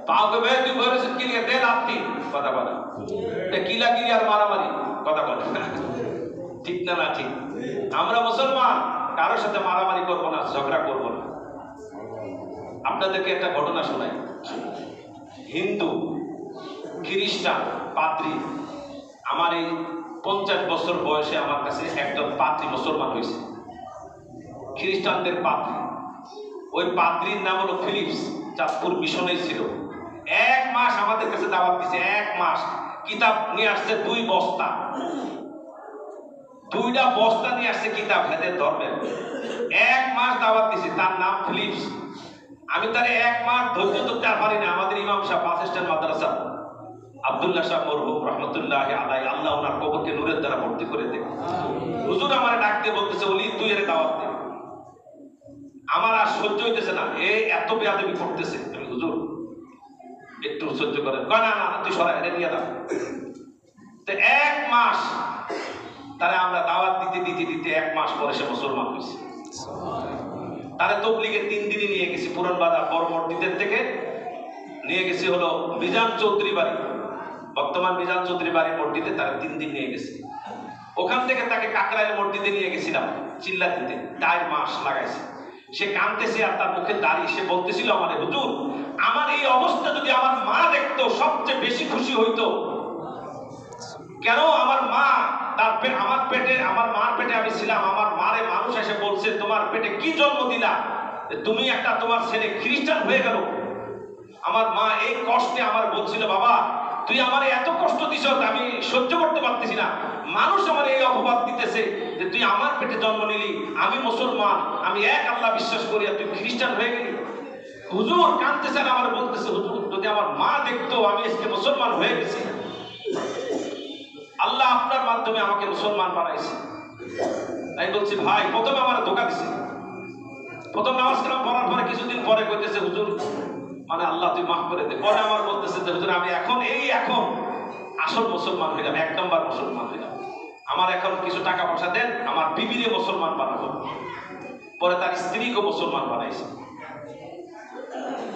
S1: পা কবে তুই বয়ের ওষুধ কি লিখে দে লাত্তি, কথা বলে। কিলাকিলি আর মারামারি, কথা বলে, ঠিক না? না ঠিক? আমরা মুসলমান, কারোর সাথে মারামারি করবো না, ঝগড়া করবো না। আপনাদেরকে একটা ঘটনা শোনাই। হিন্দু, খ্রিস্টান, পাদ্রী, আমার এই 50 বছর বয়সে আমার কাছে একজন পাদ্রী মুসলমান হয়েছে, খ্রিস্টানদের পাদ্রী। ওই পাদ্রীর নাম হলো ফিলিপস, চাঁদপুর মিশনে ছিল। 1 মাস আমাদের কাছে দাওয়াত দিছে, 1 মাস কিতাব নিয়ে আসছে 2 বস্তা, 2টা বস্তা নিয়ে আসছে কিতাব হেদের ধর্মের। 1 মাস দাওয়াত দিছে, তার নাম ফিলিপস। আমি তারে 1 মাস ধৈর্য ধরতে আর পারি না। আমাদের ইমাম সাহেব বাস স্ট্যান্ড মাদ্রাসা আব্দুল্লাহ সাহেব মরহুম রহমতুল্লাহি আলাইহি, আল্লাহ ওনার কবরকে নূরের দ্বারা ভর্তি করে দেন। হুজুর আমার ডাক দিয়ে বলতেছে ওলি তুই এর দাওয়াত দে। আমার আর সহ্য হইতেছে না, এত বেয়াদবি করতেছে। হুজুর একটু সহ্য করেন। কয় না না তুই সরা, এটা নিয়ে দাও। তো 1 মাস তারে আমরা দাওয়াত দিতে দিতে দিতে 1 মাস পরে সে মুসলমান হয়েছে। তারা তবলিগের 3 দিনই নিয়ে গেছি, পুরান বাজার বড় মসজিদের থেকে নিয়ে গেছি হলো মিজান চৌধুরী বাড়ি, বর্তমান মিজান চৌধুরী বাড়ি মসজিদে তারা 3 দিন নিয়ে গেছি। ওখান থেকে তাকে কাকরাইল মসজিদে নিয়ে গেছিলাম চিল্লা দিতে, 4 মাস লাগাইছে। সে কাঁদতেছে আর তার মুখে দাঁড়িয়ে সে বলতেছিল আমাদের হুজুর আমার এই অবস্থা যদি আমার মা দেখতো সবচেয়ে বেশি খুশি হইতো। কেন? আমার মা আমার মার পেটে আমি ছিলাম, আমার মারে মানুষ এসে বলছে তোমার পেটে কি জন্ম দিলা, তুমি একটা তোমার ছেলে খ্রিস্টান হয়ে গেল। আমার মা এই কষ্টে আমার বলছিল, বাবা তুই আমার এত কষ্ট দিছ, আমি সহ্য করতে পারতেছি না। মানুষ আমার এই অপবাদ দিতেছে যে তুই আমার পেটে জন্ম নিলি, আমি মুসলমান, আমি এক আল্লাহ বিশ্বাস করি, আর তুই খ্রিস্টান হয়ে গেলি। হুজুর কাঁদতেছেন, আমার বলতেছে, হুজুর যদি আমার মা দেখতো আমি আজকে মুসলমান হয়ে গেছি। আল্লাহ আপনার মাধ্যমে আমাকে মুসলমান বানাইছে। তাই বলছি ভাই, প্রথমে আমার ধোকা দিছে। প্রথম নামাজ কালাম পড়ার পরে কিছুদিন পরে কইতেছে, হুজুর মানে আল্লাহ তুই মাফ করে দে। পরে আমার বলতেছে যে হুজুর আমি এখন আসল মুসলমান হইলাম, 1 নম্বর মুসলমান হইলাম। আমার এখন কিছু টাকা পয়সা দেন, আমার বিবিরে মুসলমান বানাবো। পরে তার স্ত্রীকে মুসলমান বানাইছে।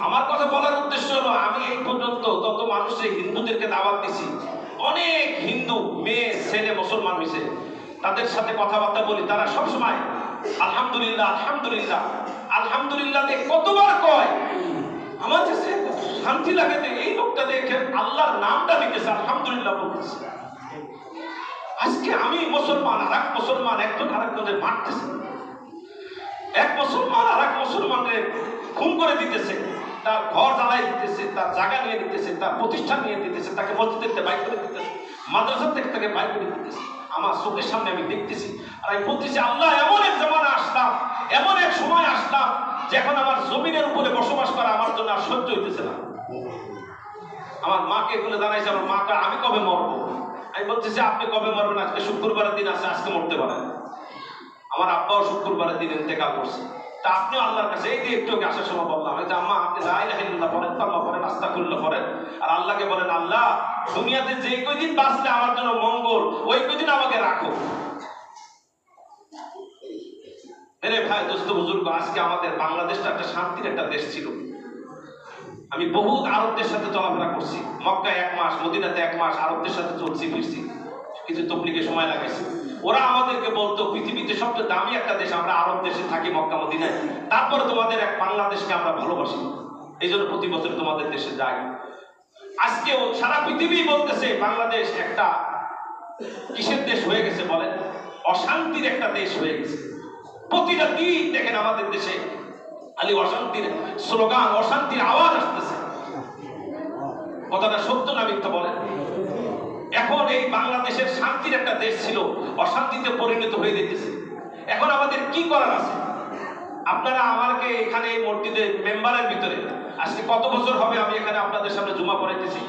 S1: আমার কথা বলার উদ্দেশ্য হলো, আমি এই পর্যন্ত তত মানুষের হিন্দুদেরকে দাওয়াত দিছি, অনেক হিন্দু মেয়ে ছেলে মুসলমান হয়েছে। তাদের সাথে কথাবার্তা বলি, তারা সবসময় আলহামদুলিল্লাহ আলহামদুলিল্লাহ আলহামদুলিল্লাহ কতবার কয়। আমার কাছে শান্তি লাগে যে এই লোকটা দেখে আল্লাহর নামটা লিখেছে, আলহামদুলিল্লাহ বলতেছে। আজকে আমি মুসলমান, আর এক মুসলমান একজন আরেকজনের মারতেছে, এক মুসলমান আর এক মুসলমানের খুন করে দিতেছে, তার ঘর জ্বালাই দিতেছে, তার জায়গা নিয়ে দিতেছে, তার প্রতিষ্ঠান নিয়ে দিতেছে, তাকে মসজিদ থেকে বাইর করে দিতেছে, মাদ্রাসা থেকে তাকে বাইর করে দিতেছে। আমার চোখের সামনে আমি দেখতেছি, আর আমি বলতেছি, আল্লাহ এমন এক জামানা আসলাম, এমন এক সময় আসলাম যখন আমার জমিনের উপরে বসবাস করা আমার জন্য আর সহ্য হইতেছে না। আমার মাকে এগুলো জানাইছে, আমার মাকে আমি কবে মরবো। আমি বলতেছি, আপনি কবে মরবেন? আজকে শুক্রবারের দিন আছে, আজকে মরতে পারেন। আমার আব্বাও শুক্রবারের দিন ইন্তেকাল করছে। তা আপনিও আল্লাহর কাছে এই যে একটু আসার সময় বললাম, যে আম্মা আপনি লা ইলাহা ইল্লাল্লাহ বলেন, কাল্লাহ বলেন, আস্তাগফিরুল্লাহ বলেন, আর আল্লাহকে বলেন, আল্লাহ দুনিয়াতে যে কয়দিন বাঁচলে আমার জন্য মঙ্গল, ওই কয়দিন আমাকে রাখো। আরে ভাই, দোস্ত বুজুর্গ, আজকে আমাদের বাংলাদেশটা একটা শান্তির একটা দেশ ছিল। আমি বহুত আরবদের সাথে চলাফেরা করছি, মক্কায় 1 মাস, মদিনাতে 1 মাস আরবদের সাথে চলছি ফিরছি, কিছু তবলিগে সময় লাগাইছি। ওরা আমাদেরকে বলতো পৃথিবীতে সবচেয়ে দামি একটা দেশ আমরা আরব দেশে থাকি, মক্কা মদিনায়, তারপরে তোমাদের এক বাংলাদেশকে আমরা ভালোবাসি, এই জন্য প্রতি বছর তোমাদের দেশে যাই। আজকে সারা পৃথিবী বলতেছে বাংলাদেশ একটা কিসের দেশ হয়ে গেছে বলেন? অশান্তির একটা দেশ হয়ে গেছে। প্রতিটা দিন দেখেন আমাদের দেশে খালি অশান্তির স্লোগান, অশান্তির আওয়াজ আসতেছে। কথাটা সত্য না মিথ্যা বলেন? এখন এই বাংলাদেশের শান্তির একটা দেশ ছিল, অশান্তিতে পরিণত হয়ে যেতেছে। এখন আমাদের কি করার আছে? আপনারা আমাকে এখানে এই মসজিদের মেম্বারের ভিতরে আজকে কত বছর হবে আমি এখানে আপনাদের সামনে জুমা পড়াইতেছি?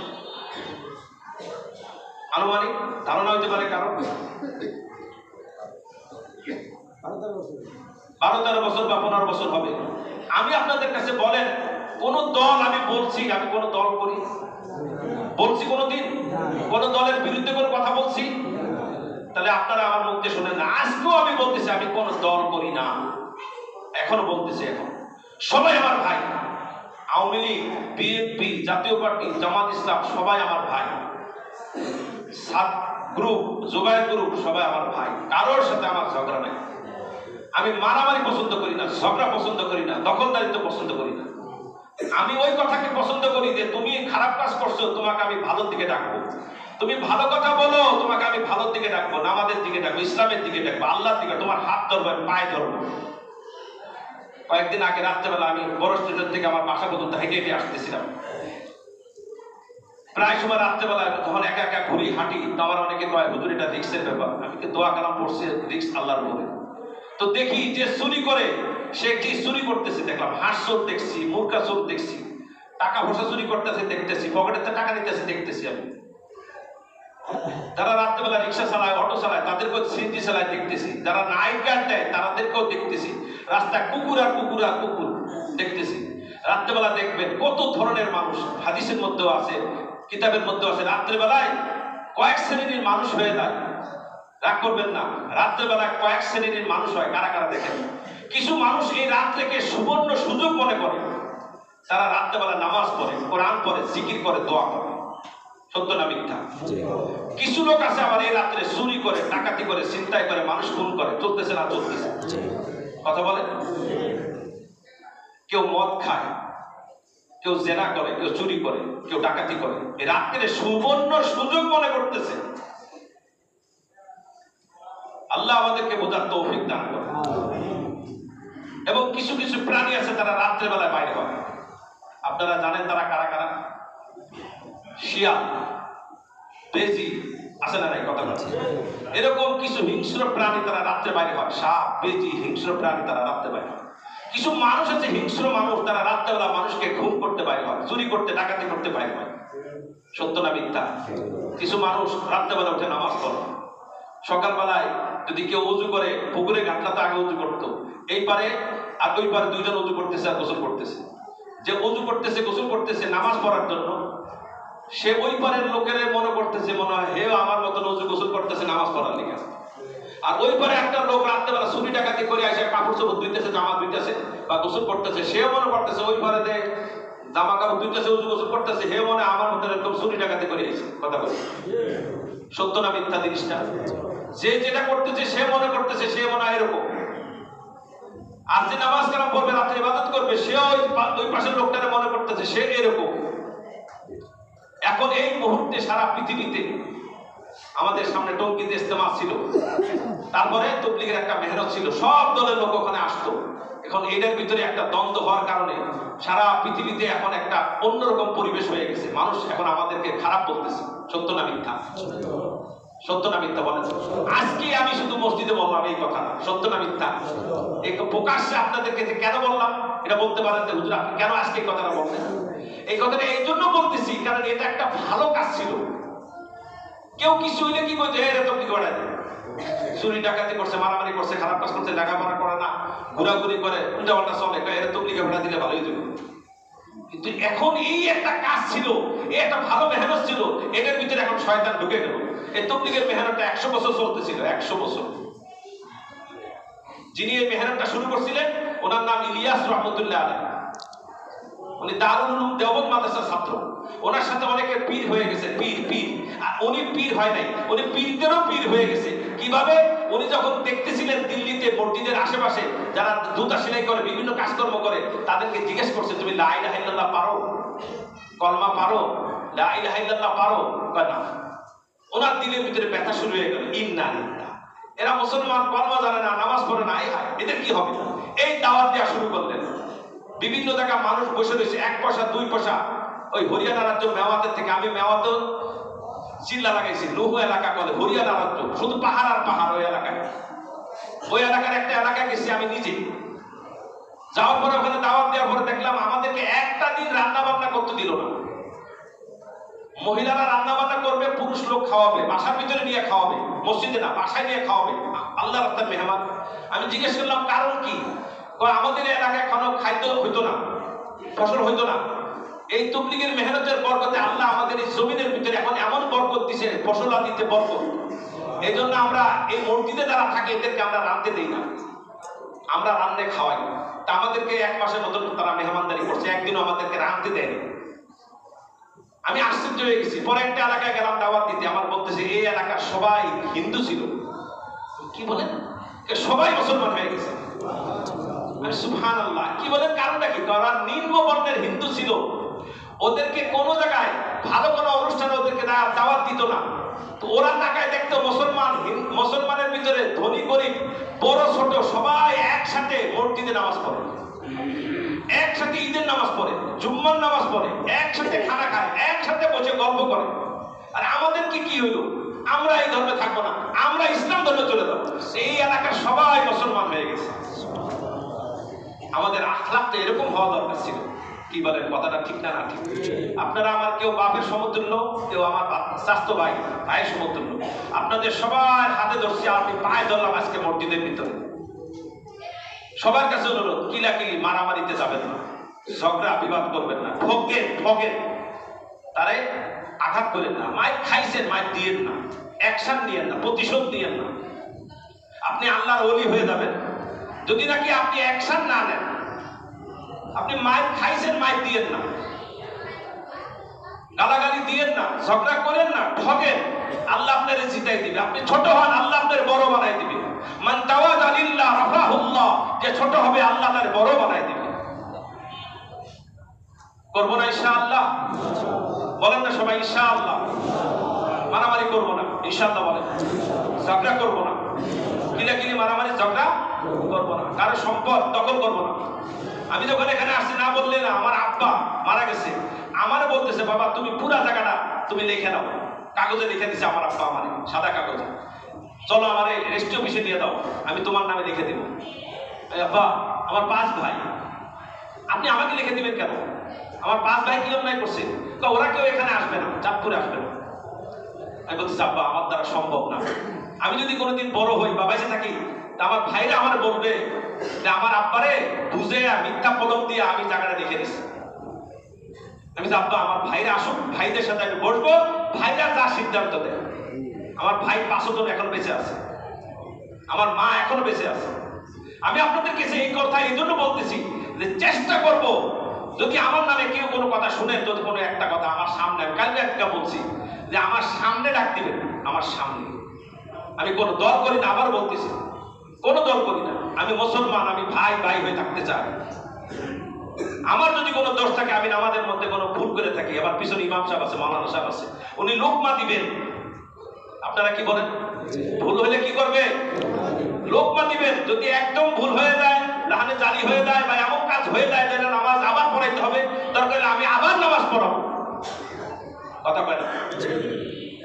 S1: আনুমানিক ধারণা হইতে পারে কারণ 12-13 বছর বা 15 বছর হবে। আমি আপনাদের কাছে বলেন, কোন দল আমি বলছি, আমি কোন দল করি বলছি কোনদিন? কোন দলের বিরুদ্ধে কোনো কথা বলছি? তাহলে আপনারা আমার মুখে শুনেন না। আজকেও আমি বলতেছি আমি কোন দল করি না, এখনো বলতেছি। এখন সবাই আমার ভাই। আওয়ামী লীগ, বিএনপি, জাতীয় পার্টি, জামাত ইসলাম সবাই আমার ভাই। সাত গ্রুপ, জোবায়ের গ্রুপ সবাই আমার ভাই। কারোর সাথে আমার ঝগড়া নাই। আমি মারামারি পছন্দ করি না, ঝগড়া পছন্দ করি না, দখলদারিত্ব পছন্দ করি না। আমি ওই কথাকে পছন্দ করি যে তুমি খারাপ কাজ করছো, তোমাকে আমি ভালোর দিকে ডাকবো। তুমি ভালো কথা বলো, তোমাকে আমি ভালোর দিকে ডাকবো, নামাজের দিকে ডাকবো, ইসলামের দিকে ডাকবো, আল্লাহর দিকে। তোমার হাত ধরবো, পায়ে ধরবো। কয়েকদিন আগে রাত্রেবেলা আমি বড় স্টেশন থেকে আমার বাসা পর্যন্ত হেঁটে হেঁটে আসতেছিলাম। প্রায় সময় রাত্রেবেলা যখন একা একা ঘুরি হাঁটি, তো আমার অনেকে কয় হুজুর এটা রিস্কের ব্যাপার। আমি দোয়া কালাম পড়ছি, রিস্ক আল্লাহর উপরে। তো দেখি যে চুরি করে, সে কি চুরি করতেছে দেখলাম, হাঁস চোর দেখছি, মুরগা চোর দেখছি, টাকা পয়সা চুরি করতেছে দেখতেছি, পকেটেতে টাকা নিতেছে দেখতেছি আমি। যারা রাত্রেবেলা রিক্সা চালায়, অটো চালায়, তাদেরকেও সিএনজি চালায় দেখতেছি। যারা নাইট গার্ড দেয় তাদেরকেও দেখতেছি। রাস্তায় কুকুর আর কুকুর আর কুকুর দেখতেছি। রাত্রেবেলা দেখবেন কত ধরনের মানুষ, হাদিসের মধ্যেও আছে, কিতাবের মধ্যেও আছে। রাত্রেবেলায় কয়েক শ্রেণীর মানুষ হয়ে যায়। রাগ করবেন না, রাত্রেবেলায় কয়েক শ্রেণীর মানুষ হয়। কারা কারা দেখেন? কিছু মানুষ এই রাত্রেকে সুবর্ণ সুযোগ মনে করে, তারা রাত্রেবেলা নামাজ পড়ে, কোরআন পড়ে, জিকির করে, দোয়া করে। সত্য না মিথ্যা? কিছু লোক আছে আবার এই রাত্রে চুরি করে, ডাকাতি করে, ছিনতাই করে, মানুষ খুন করে। চলতেছে না? চলতেছে। কথা বলে। কেউ মদ খায়, কেউ জেনা করে, কেউ চুরি করে, কেউ ডাকাতি করে। এই রাত্রে সুবর্ণ সুযোগ মনে করতেছে। আল্লাহ আমাদেরকে বোঝার তৌফিক দান করে। এবং কিছু কিছু প্রাণী আছে তারা রাত্রে বেলায় বাইরে হয়। আপনারা জানেন তারা কারা কারা? শিয়াল, বেজি আছে না নাই কথা বলছে। এরকম কিছু হিংস্র প্রাণী তারা রাত্রে বাইরে হয়। সাপ, বেজি, হিংস্র প্রাণী তারা রাত্রে বাইরে হয়। কিছু মানুষ আছে হিংস্র মানুষ, তারা রাত্রেবেলা মানুষকে খুন করতে বাইরে হয়, চুরি করতে, ডাকাতি করতে বাইরে হয়। সত্য না মিথ্যা? কিছু মানুষ রাত্রেবেলা উঠে নামাজ পড়ে। সকালবেলায় যদি কেউ উজু করে, পুকুরে ঘাটলাতে আগে উজু করতো, এই পারে আর ওই পারে দুইজন উজু করতেছে আর গোসল করতেছে। যে উজু করতেছে, গোসল করতেছে নামাজ পড়ার জন্য, সে ওই পারের লোকের মনে করতেছে, মনে হয় হে আমার মতন উজু গোসল করতেছে নামাজ পড়ার লিগে। আর ওই পারে একটা লোক রাত্রেবেলা চুরি ডাকাতি করে আসে, কাপড় চোপড় ধুইতেছে, জামা ধুইতেছে বা গোসল করতেছে, সেও মনে করতেছে ওই পারে জামা কাপড় ধুইতেছে, উজু গোসল করতেছে, হে মনে আমার মতন এরকম চুরি ডাকাতি করে আসে। কথা বলে সত্য না মিথ্যা জিনিসটা? যে যেটা করতেছে সে মনে করতেছে সে মনে হয় এরকম। আর যে নামাজ কালাম পড়বে, রাত্রে ইবাদত করবে, সে ওই পাশের লোকটারে মনে করতেছে সে এরকম। এখন এই মুহূর্তে সারা পৃথিবীতে আমাদের সামনে টঙ্গীতে ইজতেমা ছিল, তারপরে তবলিগের একটা মেহনত ছিল, সব দলের লোক ওখানে আসতো। এখন এটার ভিতরে একটা দ্বন্দ্ব হওয়ার কারণে সারা পৃথিবীতে এখন একটা অন্যরকম পরিবেশ হয়ে গেছে। মানুষ এখন আমাদেরকে খারাপ বলতেছে। সত্য না মিথ্যা? সত্য না মিথ্যা বলেন? আজকে আমি শুধু মসজিদে বললাম এই কথা, সত্য না মিথ্যা? এই প্রকাশ্যে আপনাদেরকে যে কেন বললাম এটা বলতে পারেন যে হুজুর আপনি কেন আজকে এই কথাটা বললেন? এই কথাটা এই জন্য বলতেছি কারণ এটা একটা ভালো কাজ ছিল। কেউ কিছু হইলে কি বলছে এরা তো কি করে, চুরি ডাকাতি করছে, মারামারি করছে, খারাপ কাজ করছে, লেখাপড়া করে না, ঘোরাঘুরি করে, উল্টা পাল্টা চলে, এরা তো লেখাপড়া দিলে ভালোই যাবে। কিন্তু এখন এই একটা কাজ ছিল, এই একটা ভালো মেহনত ছিল, এটার ভিতরে এখন শয়তান ঢুকে গেল। এই তবলিগের মেহনতটা 100 বছর চলতেছিল, 100 বছর। যিনি এই মেহনতটা শুরু করছিলেন ওনার নাম ইলিয়াস রহমতুল্লাহ আলাইহ। উনি দারুল উলুম দেওবন্দ মাদ্রাসার ছাত্র। ওনার সাথে অনেকে পীর হয়ে গেছে, পীর। আর উনি পীর হয় নাই, উনি পীরদেরও পীর হয়ে গেছে। কিভাবে? উনি যখন দেখতেছিলেন দিল্লিতে মসজিদের আশেপাশে যারা জুতা সেলাই করে, বিভিন্ন কাজকর্ম করে, তাদেরকে জিজ্ঞেস করছে তুমি লা ইলাহা ইল্লাল্লাহ পারো? কলমা পারো? লা ইলাহা ইল্লাল্লাহ পারো? কয় না। ওনার দিলের ভিতরে ব্যথা শুরু হয়ে গেল, ইন্না লিল্লাহ, এরা মুসলমান, কলমা জানে না, নামাজ পড়ে না, এদের কি হবে? এই দাওয়াত দেওয়া শুরু করলেন। বিভিন্ন জায়গায় মানুষ বসে রয়েছে, 1 পয়সা 2 পয়সা। ওই হরিয়ানা রাজ্য মেওয়াতের থেকে, আমি মেওয়াতে চিল্লা লাগাইছি, লৌহ এলাকা বলে হরিয়ানা রাজ্য, শুধু পাহাড় আর পাহাড়। ওই এলাকায়, ওই এলাকার একটা এলাকায় গেছি আমি নিজে। যাওয়ার পরে ওখানে দাওয়াত দেওয়ার পরে দেখলাম আমাদেরকে একটা দিন রান্না বান্না করতে দিল না। মহিলারা রান্না বান্না করবে, পুরুষ লোক খাওয়াবে, বাসার ভিতরে নিয়ে খাওয়াবে, মসজিদে না, বাসায় নিয়ে খাওয়াবে। আল্লাহ রাস্তার মেহমান। আমি জিজ্ঞেস করলাম কারণ কি? আমাদের এলাকায় কোনো খাদ্য হইতো না, ফসল হইতো না। এই তবলিগের মেহনতের বরকতে আল্লাহ আমাদের এই জমিনের ভিতরে এখন এমন বরকত দিছে, ফসল আদিতে বরকত। এই জন্য আমরা এই মসজিদে যারা থাকে এদেরকে আমরা রাঁধতে দিই না, আমরা রান্নে খাওয়াই। তা আমাদেরকে 1 মাসের মতন তারা মেহমানদারি করছে, একদিনও আমাদেরকে রাঁধতে দেয়নি। আমি আশ্চর্য হয়ে গেছি। পরে একটা এলাকায় গেলাম দাওয়াত দিতে, আমার বলতেছে এই এলাকার সবাই হিন্দু ছিল। কি বলেন? সবাই মুসলমান হয়ে গেছে। সুবহানাল্লাহ। কি বলেন? কারণটা কি? কারণ নিম্ন বর্ণের হিন্দু ছিল, ওদেরকে কোন জায়গায় ভালো কোনো অনুষ্ঠানে ওদেরকে দাওয়াত দিত না। তো ওরা তাকায় দেখতো মুসলমানের ভিতরে ধনী গরিব, বড় ছোট সবাই একসাথে মসজিদে নামাজ পড়ে, একসাথে ঈদের নামাজ পড়ে, জুম্মার নামাজ পড়ে, একসাথে খানা খায়, একসাথে বসে গল্প করে। আর আমাদের কি হইলো? আমরা এই ধর্মে থাকবো না, আমরা ইসলাম ধর্মে চলে যাবো। এই এলাকার সবাই মুসলমান হয়ে গেছে। আমাদের আখলাকটা এরকম হওয়া দরকার ছিল। কি বলেন? কথাটা ঠিক না? না ঠিক? আপনারা আমার কেউ বাপের সমতুল্য, কেউ আমার স্বাস্থ্য ভাইয়ের সমতুল্য। আপনাদের সবার হাতে ধরছি, আমি পায়ে ধরলাম আজকে মসজিদের ভিতরে। সবার কাছে অনুরোধ, কিলাকিলি মারামারিতে যাবেন না, ঝগড়া বিবাদ করবেন না, ঠগেন তারে আঘাত করেন না, মাইক খাইছেন মাইক দিয়েন না, অ্যাকশন নিয়েন না, প্রতিশোধ নিয়েন না। আপনি আল্লাহর ওলি হয়ে যাবেন যদি নাকি আপনি অ্যাকশন না নেন। আপনি মাইক খাইছেন মাইক দিয়েন না, গালাগালি দিয়েন না, ঝগড়া করেন না, ঠগেন, আল্লাহ আপনারে জিতাই দিবে। আপনি ছোট হন, আল্লাহ আপনার বড় বানাই দিবে। মান তাওয়াদা লিল্লাহ রাফাহুল্লাহ, যে ছোট হবে আল্লাহ তার বড় বানাই দিবে। করবো না ইনশাআল্লাহ? বলেন না সবাই ইনশাআল্লাহ। মারামারি করবো না ইনশাআল্লাহ বলেন। ঝগড়া করবো না, কিলাকিলি মারামারি ঝগড়া করবো না। কারো সম্পদ দখল করবো না। আমি যখন এখানে আসছি না বললে না, আমার আব্বা মারা গেছে, আমারে বলতেছে বাবা তুমি পুরা জায়গাটা তুমি লিখে নাও, কাগজে লিখে দিছে আমার আব্বা, আমার সাদা কাগজে, চলো আমার রেজিস্ট্রি অফিসে দিয়ে দাও, আমি তোমার নামে লিখে দিব। আব্বা আমার 5 ভাই, আপনি আমাকে লিখে দিবেন কেন? আমার 5 ভাই কি অন্যায় করছে? ওরা কেউ এখানে আসবে না, চাঁদপুরে আসবে না। আমি বলছি আব্বা আমার দ্বারা সম্ভব না। আমি যদি কোনোদিন বড় হই বা বেঁচে থাকি, তা আমার ভাইরা আমার বলবে যে আমার আব্বারে বুঝে মিথ্যা কলম দিয়ে আমি জায়গাটা লিখে দিচ্ছি। আমি আব্বা আমার ভাইরা আসুক, ভাইদের সাথে আমি বসবো, ভাইরা যা সিদ্ধান্ত দেয়। আমার ভাই 5 জন এখন বেঁচে আছে, আমার মা এখনো বেঁচে আছে। আমি আপনাদের কাছে এই কথা এই জন্য বলতেছি যে চেষ্টা করব, যদি আমার নামে কেউ কোনো কথা শুনে, যদি কোনো একটা কথা আমার সামনে, আমি কালকে একটা বলছি যে আমার সামনে ডাক দিবেন, আমার সামনে। আমি কোনো দল করি না, আবার বলতেছি কোনো দল করি না। আমি মুসলমান, আমি ভাই ভাই হয়ে থাকতে চাই। আমার যদি কোনো দোষ থাকে, আমি আমাদের মধ্যে কোনো ভুল করে থাকি, আমার পিছনে ইমাম সাহেব আছে, মাওলানা সাহেব আছে, উনি লোকমা দিবেন। আপনারা কি বলেন? ভুল হলে কি করবে? লোকমা দিবেন। যদি একদম ভুল হয়ে যায়, তাহলে জালি হয়ে যায় বা এমন কাজ হয়ে যায় যেন নামাজ আবার পড়াইতে হবে, দরকার হলে আমি আবার নামাজ পড়াবো। কথা কয় না?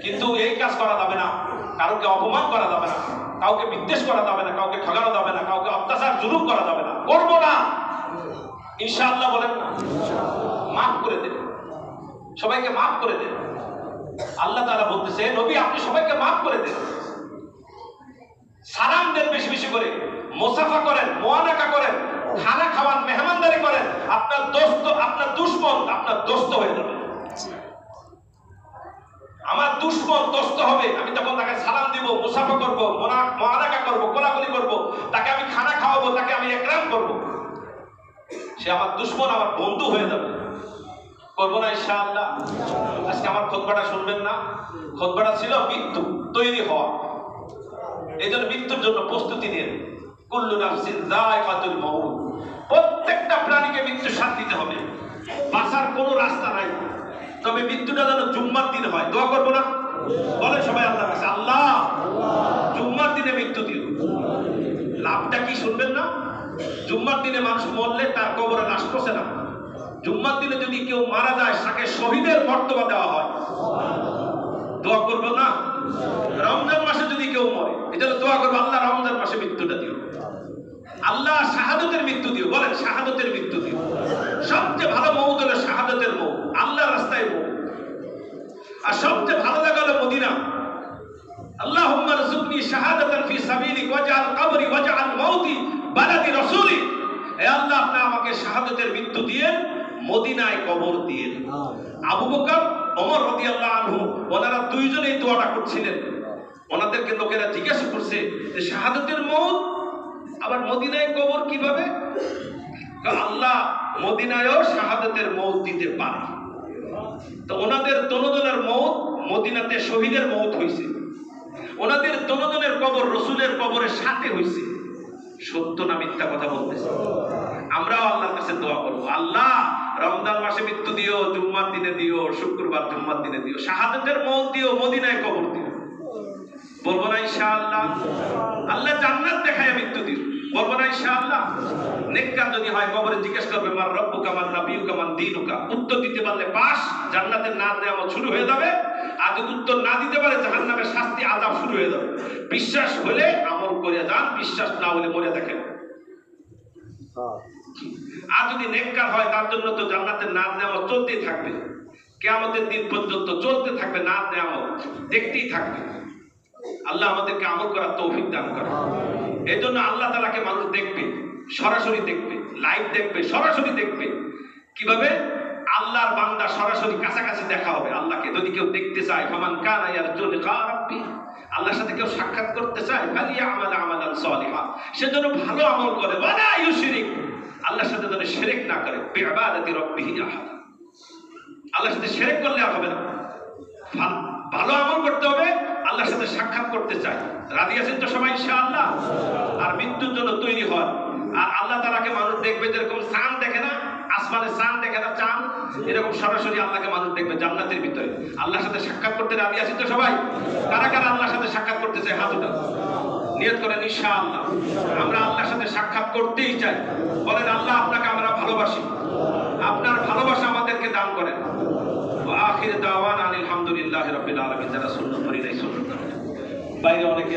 S1: কিন্তু এই কাজ করা যাবে না, কাউকে অপমান করা যাবে না, কাউকে বিদ্বেষ করা যাবে না, কাউকে ঠগানো যাবে না, কাউকে অত্যাচার জুলুম করা যাবে না, করবো না ইনশাআল্লাহ। বলেন না? মাফ করে দেন, সবাইকে মাফ করে দেন। আল্লাহ তাআলা বলতেছে নবী আপনি সবাইকে মাফ করে দেন, সালাম দেন বেশি বেশি করে, মুসাফা করেন, মুআনাকা করেন, খানা খাওয়ান, মেহমানদারি করেন। আপনার দোস্ত, আপনার দুশমন আপনার দোস্ত হয়ে যাবে। আমার দুশমন দোস্ত হবে, আমি তখন তাকে সালাম দিব, মুসাফা করবো, মুআনাকা করবো, কোলাকুলি করবো, তাকে আমি খানা খাওয়াবো, তাকে আমি একরাম করবো। সে আমার দুশমন আমার বন্ধু হয়ে যাবে। করবো না ইনশাআল্লাহ? আজকে আমার খুতবাটা শুনবেন না? খুতবাটা ছিল মৃত্যু তৈরি হওয়া। এই জন্য মৃত্যুর জন্য প্রস্তুতি নিন। কুল্লু নাফসিন যায়কাতুল মাউত, প্রত্যেকটা প্রাণীকে মৃত্যু স্বাদ দিতে হবে, বাঁচার কোনো রাস্তা নাই। তবে মৃত্যুটা যেন জুম্মার দিন হয়। দোয়া করবো না? বলে সবাই আল্লাহর কাছে, আল্লাহ জুম্মার দিনে মৃত্যু দিও। লাভটা কি শুনবেন না? জুম্মার দিনে মানুষ মরলে তার কবরে লাশ পচে না। জুম্মার দিনে যদি কেউ মারা যায়, তাকে শহীদের মর্তবা দেওয়া হয়। দোয়া করবো না? রমজান মাসে যদি কেউ মরে, এটা দোয়া করবো আল্লাহ রমজান মাসে মৃত্যুটা দিও, আল্লাহ শাহাদতের মৃত্যু দিও। বলেন শাহাদতের মৃত্যু দিও। সবচেয়ে ভালো মৌত হলো শাহাদতের মৌত, আল্লাহর রাস্তায় মৌত। আর সবচেয়ে ভালো জায়গা হলো মদিনা। আল্লাহুম্মা রযুকনি শাহাদাতান ফি সাবিলিক ওয়াজআল কবরি ওয়াজআল মাউতি বালাদি রাসূলিক। হে আল্লাহ আপনি আমাকে শাহাদাতের মৃত্যু দিয়েন, মদিনায় কবর দিয়েন। আবু বকর ওমর রাদিয়াল্লাহু আনহু ওনারা দুইজনেই দোয়াটা করছিলেন। ওনাদেরকে লোকেরা জিজ্ঞাসা করছে যে শাহাদাতের মৌত আবার মদিনায় কবর কিভাবে? আল্লাহ মদিনায়ও শাহাদাতের মৌত দিতে পারে। তো ওনাদের দোনোজনের মৌত মদিনাতে শহীদের মৌত হয়েছে, ওনাদের দোনোজনের কবর রসুলের কবরের সাথে হয়েছে। সত্য না মিথ্যা কথা বলতেছে? আমরাও আল্লাহর কাছে দোয়া করবো, আল্লাহ রমজান মাসে মৃত্যু দিও, জুম্মার দিনে দিও, শুক্রবার জুম্মার দিনে দিও, শাহাদাতের মৌত দিও, মদিনায় কবর দিও। বলবো না ইনশাআল্লাহ? আল্লাহ জান্নাত দেখায় মৃত্যু দিও। বলবো না ইনশাআল্লাহ? নেককার যদি হয় কবরে জিজ্ঞেস করবে মান রব্বুকা মান নাবিয়ুকা মান দীনুকা, উত্তর দিতে পারলে পাস, জান্নাতের নাম নেওয়া শুরু হয়ে যাবে। আর যদি উত্তর না দিতে পারে জাহান্নামের শাস্তি আযাব শুরু হয়ে যাবে। বিশ্বাস হলে আমল করে যান, বিশ্বাস না হলে মরে দেখেন। আর যদি নেককার হয় তার জন্য তো জান্নাতের নাম নেওয়া চলতেই থাকবে, কিয়ামতের দিন পর্যন্ত চলতে থাকবে, নাম নেওয়া দেখতেই থাকবে। আল্লাহ আমাদেরকে আমল করার তৌফিক দান করে। এই জন্য আল্লাহ তাআলাকে মানুষ দেখবে, সরাসরি দেখবে, লাইভ দেখবে, সরাসরি দেখবে। কিভাবে? আল্লাহর বান্দা সরাসরি কাছাকাছি দেখা হবে আল্লাহকে। যদি কেউ দেখতে চায়, ফামান কানা ইয়ারজু লিকা রাব্বি, আল্লাহর সাথে কেউ সাক্ষাৎ করতে চায়, ফালিয়ামাল আমালান সালিহা, সে যেন ভালো আমল করে, ওয়ালা ইউশরিক, আল্লাহর সাথে যেন শিরক না করে, বিইবাদাতি রাব্বিহি আহাদ। আল্লাহর সাথে শিরক করলে আর হবে না। ভালো আমল করতে হবে, আল্লাহর সাথে সাক্ষাৎ করতে চাই। রাজি আছেন তো সবাই ইনশাআল্লাহ? আর মৃত্যুর জন্য তৈরি হয়। আর আল্লাহ তাআলাকে মানুষ দেখবে যেরকম চাঁদ দেখে না, আসমানে চাঁদ দেখে না, চাঁদ এরকম সরাসরি আল্লাহকে মানুষ দেখবে জান্নাতের ভিতরে। আল্লাহর সাথে সাক্ষাৎ করতে রাজি আছেন তো সবাই? কারা কারা আল্লাহর সাথে সাক্ষাৎ করতে চায়? হাত উঠান। নিয়ত করেন ইনশাআল্লাহ আমরা আল্লাহর সাথে সাক্ষাৎ করতেই চাই। বলেন আল্লাহ আপনাকে আমরা ভালোবাসি, আপনার ভালোবাসা আমাদেরকে দান করেন। ওয়া আখির দাওয়ানা আলহামদুলিল্লাহি রাব্বিল আলামিন। যারা সুন্নাত পড়ি নাই সুন্নাত বাইরে অনেকে